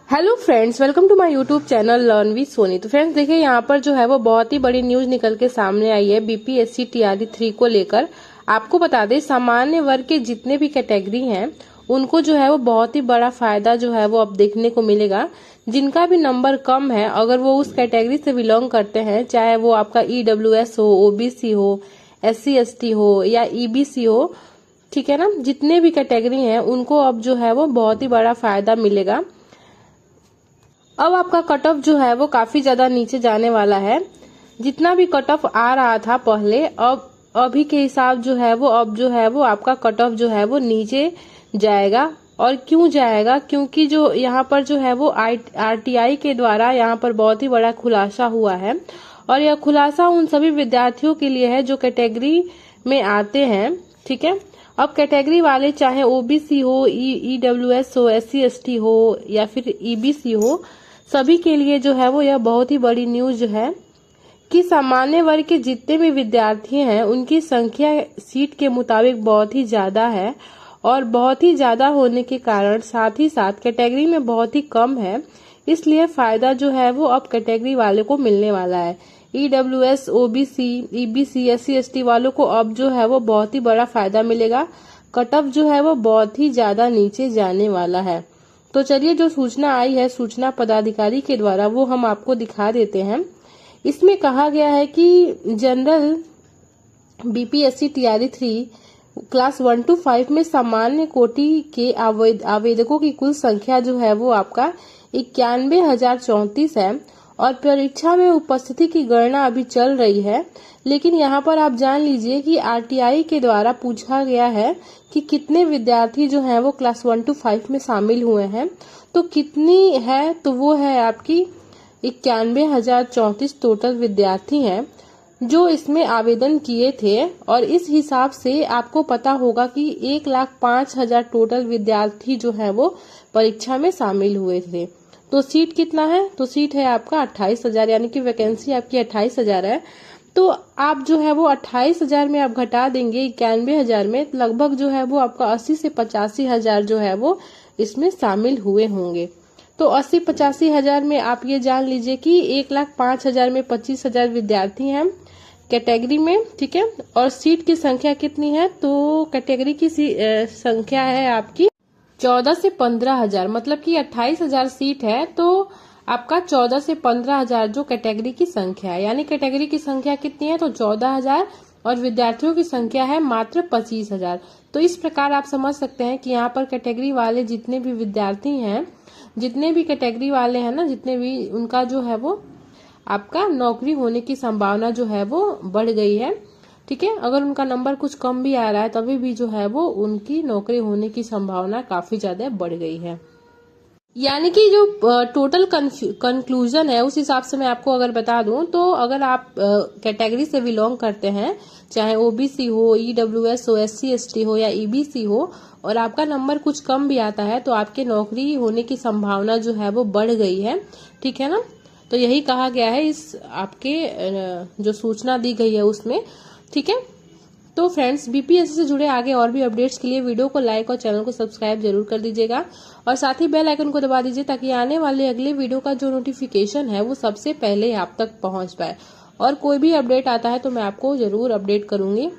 Hello friends, welcome to my YouTube channel learn with Soni. तो friends देखिए, यहाँ पर जो है वो बहुत ही बड़ी न्यूज निकल के सामने आई है बीपीएससी टीआरई 3 को लेकर। आपको बता दें, सामान्य वर्ग के जितने भी कैटेगरी हैं उनको जो है वो बहुत ही बड़ा फायदा जो है वो अब देखने को मिलेगा। जिनका भी नंबर कम है, अगर वो उस कैटेगरी से बिलोंग करते हैं, चाहे वो आपका ईडब्ल्यूएस हो, ओबीसी हो, SC ST हो या ईबीसी हो, ठीक है ना, जितने भी कैटेगरी हैं उनको अब जो है वो बहुत ही बड़ा फायदा मिलेगा। अब आपका कट ऑफ जो है वो काफी ज्यादा नीचे जाने वाला है। जितना भी कट ऑफ आ रहा था पहले, अब अभी के हिसाब जो है वो अब जो है वो आपका कट ऑफ जो है वो नीचे जाएगा। और क्यों जाएगा? क्योंकि जो यहाँ पर जो है वो RTI के द्वारा यहाँ पर बहुत ही बड़ा खुलासा हुआ है। और यह खुलासा उन सभी विद्यार्थियों के लिए है जो कैटेगरी में आते हैं, ठीक है। अब कैटेगरी वाले चाहे ओबीसी हो, ईडब्ल्यूएस हो, SC ST हो या फिर ईबीसी हो, सभी के लिए जो है वो यह बहुत ही बड़ी न्यूज है कि सामान्य वर्ग के जितने भी विद्यार्थी हैं उनकी संख्या सीट के मुताबिक बहुत ही ज्यादा है। और बहुत ही ज्यादा होने के कारण साथ ही साथ कैटेगरी में बहुत ही कम है, इसलिए फायदा जो है वो अब कैटेगरी वाले को मिलने वाला है। EWS, OBC, EBC, SC ST वालों को अब जो है वो बहुत ही बड़ा फायदा मिलेगा। कट ऑफ जो है वो बहुत ही ज्यादा नीचे जाने वाला है। तो चलिए, जो सूचना आई है सूचना पदाधिकारी के द्वारा वो हम आपको दिखा देते हैं। इसमें कहा गया है कि general BPSC TRE 3 class 1 to 5 में सामान्य कोटि के आवेदकों की कुल संख्या जो है वो आपका 91,034 है। और परीक्षा में उपस्थिति की गणना अभी चल रही है। लेकिन यहाँ पर आप जान लीजिए कि RTI के द्वारा पूछा गया है कि कितने विद्यार्थी जो हैं वो क्लास 1 to 5 में शामिल हुए हैं। तो कितनी है? तो वो है आपकी 91,034 टोटल विद्यार्थी हैं जो इसमें आवेदन किए थे। और इस हिसाब से आपको पता होगा कि 1,05,000 टोटल विद्यार्थी जो है वो परीक्षा में शामिल हुए थे। तो सीट कितना है? तो सीट है आपका 28,000, यानी कि वैकेंसी आपकी 28,000 है। तो आप जो है वो 28,000 में आप घटा देंगे 91,000 में, लगभग जो है वो आपका 80 से 85,000 जो है वो इसमें शामिल हुए होंगे। तो 80-85,000 में आप ये जान लीजिए कि 1,05,000 में 25,000 विद्यार्थी हैं कैटेगरी में, ठीक है। और सीट की संख्या कितनी है? तो कैटेगरी की संख्या है आपकी 14 से 15,000, मतलब कि 28,000 सीट है तो आपका 14 से 15,000 जो कैटेगरी की संख्या है, यानी कैटेगरी की संख्या कितनी है? तो 14,000 और विद्यार्थियों की संख्या है मात्र 25,000। तो इस प्रकार आप समझ सकते हैं कि यहाँ पर कैटेगरी वाले जितने भी विद्यार्थी हैं, जितने भी कैटेगरी वाले हैं ना, जितने भी, उनका जो है वो आपका नौकरी होने की संभावना जो है वो बढ़ गई है, ठीक है। अगर उनका नंबर कुछ कम भी आ रहा है तभी भी जो है वो उनकी नौकरी होने की संभावना काफी ज्यादा बढ़ गई है। यानी कि जो टोटल कंक्लूजन है उस हिसाब से मैं आपको अगर बता दूं, तो अगर आप कैटेगरी से बिलोंग करते हैं, चाहे ओबीसी हो, ईडब्ल्यूएस हो, SC ST हो या ईबीसी हो, और आपका नंबर कुछ कम भी आता है तो आपके नौकरी होने की संभावना जो है वो बढ़ गई है, ठीक है ना। तो यही कहा गया है इस आपके जो सूचना दी गई है उसमें, ठीक है। तो फ्रेंड्स, बीपीएससी से जुड़े आगे और भी अपडेट्स के लिए वीडियो को लाइक और चैनल को सब्सक्राइब जरूर कर दीजिएगा। और साथ ही बेल आइकन को दबा दीजिए ताकि आने वाले अगले वीडियो का जो नोटिफिकेशन है वो सबसे पहले आप तक पहुंच पाए। और कोई भी अपडेट आता है तो मैं आपको जरूर अपडेट करूंगी।